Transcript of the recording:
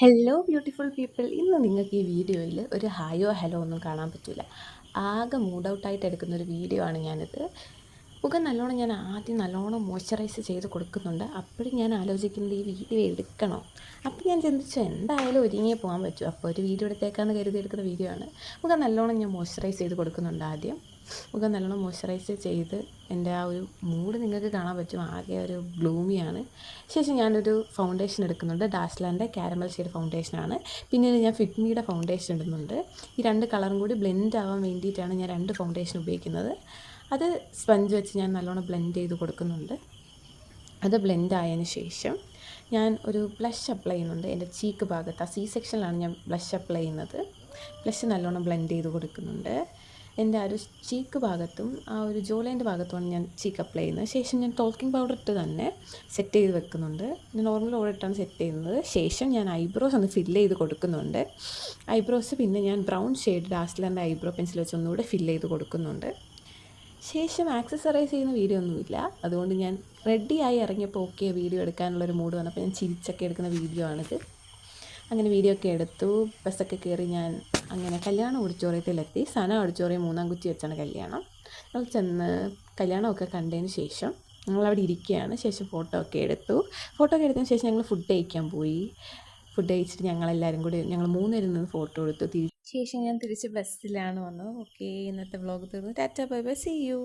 Hello beautiful people. ഇന്ന് നിങ്ങൾക്ക് ഈ വീഡിയോയിൽ ഒരു ഹായോ ഹലോ ഒന്നും കാണാൻ പറ്റില്ല. ആകെ മൂഡ് ഔട്ടായിട്ട് എടുക്കുന്ന ഒരു വീഡിയോ ആണ് ഞാനിത്. മുഖം നല്ലോണം ഞാൻ ആദ്യം നല്ലോണം മോയ്സ്ചറൈസ് ചെയ്ത് കൊടുക്കുന്നുണ്ട്. അപ്പോഴും ഞാൻ ആലോചിക്കുന്നത് ഈ വീഡിയോ എടുക്കണോ. അപ്പോൾ ഞാൻ ചിന്തിച്ചു എന്തായാലും ഒരുങ്ങിയേ പോകാൻ പറ്റൂ, അപ്പോൾ ഒരു വീഡിയോ എടുത്തേക്കാന്ന് കരുതി എടുക്കുന്ന വീഡിയോ ആണ്. മുഖം നല്ലോണം ഞാൻ മോയ്സ്ചറൈസ് ചെയ്ത് കൊടുക്കുന്നുണ്ട് ആദ്യം. മുഖം നല്ലോണം മോയ്സ്ചറൈസ് ചെയ്ത് എൻ്റെ ആ ഒരു മൂഡ് നിങ്ങൾക്ക് കാണാൻ പറ്റും, ആകെ ഒരു ഗ്ലൂമിയാണ്. ശേഷം ഞാനൊരു ഫൗണ്ടേഷൻ എടുക്കുന്നുണ്ട്, ഡാസ്ലാൻ്റെ കാരമൽ ഷെയ്ഡ് ഫൗണ്ടേഷനാണ്. പിന്നീട് ഞാൻ ഫിറ്റ്മിയുടെ ഫൗണ്ടേഷൻ ഇടുന്നുണ്ട്. ഈ രണ്ട് കളറും കൂടി ബ്ലെൻഡ് ആവാൻ വേണ്ടിയിട്ടാണ് ഞാൻ രണ്ട് ഫൗണ്ടേഷൻ ഉപയോഗിക്കുന്നത്. അത് സ്പഞ്ച് വെച്ച് ഞാൻ നല്ലോണം ബ്ലെൻഡ് ചെയ്ത് കൊടുക്കുന്നുണ്ട്. അത് ബ്ലെൻഡ് ആയതിന് ശേഷം ഞാൻ ഒരു ബ്ലഷ് അപ്ലൈ ചെയ്യുന്നുണ്ട്. എൻ്റെ ചീക്ക് ഭാഗത്ത് ആ സി സെക്ഷനിലാണ് ഞാൻ ബ്ലഷ് അപ്ലൈ ചെയ്യുന്നത്. ബ്ലഷ് നല്ലോണം ബ്ലെൻഡ് ചെയ്ത് കൊടുക്കുന്നുണ്ട്. എൻ്റെ ആ ഒരു ചീക്ക് ഭാഗത്തും ആ ഒരു ജോ ലൈൻ്റെ ഭാഗത്തുമാണ് ഞാൻ ചീക്ക് അപ്ലൈ ചെയ്യുന്നത്. ശേഷം ഞാൻ ടോക്കിംഗ് പൗഡർ ഇട്ട് തന്നെ സെറ്റ് ചെയ്ത് വെക്കുന്നുണ്ട്. ഞാൻ നോർമൽ ഓർഡർ ഇട്ടാണ് സെറ്റ് ചെയ്യുന്നത്. ശേഷം ഞാൻ ഐബ്രോസ് ഒന്ന് ഫില്ല് ചെയ്ത് കൊടുക്കുന്നുണ്ട്. ഐബ്രോസ് പിന്നെ ഞാൻ ബ്രൗൺ ഷെയ്ഡ് ഡാസ്ലറിൻ്റെ ഐബ്രോ പെൻസിൽ വെച്ച് ഒന്നുകൂടെ ഫില്ല് ചെയ്ത് കൊടുക്കുന്നുണ്ട്. ശേഷം ആക്സസറൈസ് ചെയ്യുന്ന വീഡിയോ ഒന്നുമില്ല, അതുകൊണ്ട് ഞാൻ റെഡിയായി ഇറങ്ങിയപ്പോൾ ഓക്കെ വീഡിയോ എടുക്കാനുള്ളൊരു മൂഡ് വന്നപ്പോൾ ഞാൻ ചിരിച്ചൊക്കെ എടുക്കുന്ന വീഡിയോ ആണിത്. അങ്ങനെ വീഡിയോ ഒക്കെ എടുത്തു. ബസ്സൊക്കെ കയറി ഞാൻ അങ്ങനെ കല്യാണ ഓഡിറ്റോറിയത്തിലെത്തി. സന ഓഡിറ്റോറിയം മൂന്നാംകുറ്റി വെച്ചാണ് കല്യാണം. ഞങ്ങൾ ചെന്ന് കല്യാണമൊക്കെ കണ്ടതിന് ശേഷം ഞങ്ങളവിടെ ഇരിക്കുകയാണ്. ശേഷം ഫോട്ടോ ഒക്കെ എടുത്തു. ഫോട്ടോ ഒക്കെ എടുത്തതിന് ശേഷം ഞങ്ങൾ ഫുഡ് കഴിക്കാൻ പോയി. ഫുഡ് കഴിച്ചിട്ട് ഞങ്ങളെല്ലാവരും കൂടി ഞങ്ങൾ മൂന്നുപേരും നിന്ന് ഫോട്ടോ എടുത്തു. ശേഷം ഞാൻ തിരിച്ച് ബസ്സിലാണ് വന്നത്. ഓക്കെ, ഇന്നത്തെ വ്ളോഗ് തീർന്നു. Tata bye bye, see U.